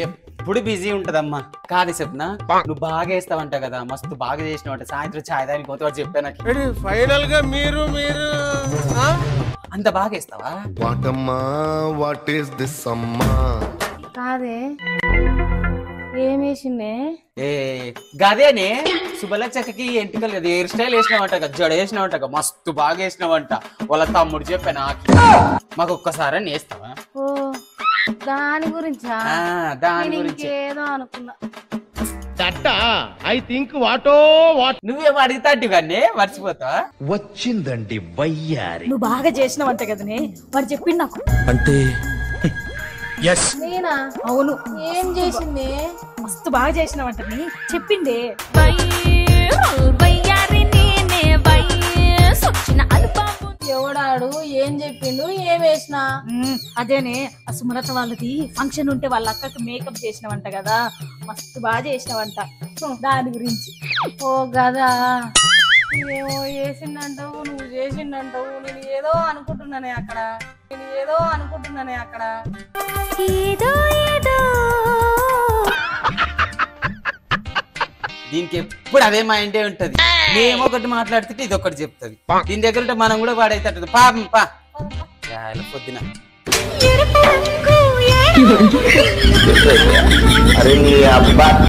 ఎప్పుడు బిజీ ఉంటదమ్మా. కాదు చెప్పనా, నువ్వు బాగా వేస్తావంట కదా, మస్తు బాగా చేసినావంట. సాయంత్రం చాయ్ దానికి పోతే వాడు చెప్పా నాకు. ఫైనల్ గా మీరు అంత బాగా వేస్తావా? వాటమ్మా వాట్ ఈస్ దిస్ అమ్మా? కాదే ఏమేసిందే? ఏ గదేనే శుభలచ్చకి ఎంటికలు కదా హెయిర్ స్టైల్ వేసినావంట కదా, జడ వేసినావంట కదా, మస్తు బాగా వేసినావంట. వాళ్ళ తమ్ముడు చెప్పా నాకు. మాకు ఒక్కసారి వేస్తావా? ఓ దాని గురించా? దాని గురించి ఏదో అనుకున్నా. నువ్వేం అడుగుతాంటి కానీ మర్చిపోతావా? వచ్చిందండి వయ్యారి. నువ్వు బాగా చేసినావంట కదనే, వాడు చెప్పిండు నాకు. అంటే నేనా? అవును, ఏం చేసింది? మస్తు బాగా చేసినావంట నీ చెప్పిండే. ఎవడాడు? ఏం చెప్పిండు? ఏం వేసినా? అదేనే ఆ సుమలత వాళ్ళది ఫంక్షన్ ఉంటే వాళ్ళ అక్కకి మేకప్ చేసినావంట కదా, మస్తు బాగా చేసినావంట. దాని గురించి. ఓ గదా, ఏమో చేసిండంటావు, నువ్వు చేసిండంటావు. నేను ఏదో అనుకుంటున్నానే అక్కడ, దీనికి ఎప్పుడు అదే మైండే ఉంటది. మేము ఒకటి మాట్లాడుతుంటే ఇది ఒకటి చెప్తుంది. దీని దగ్గర ఉంటే మనం కూడా వాడైతే పాపం పా పొద్దున. అరే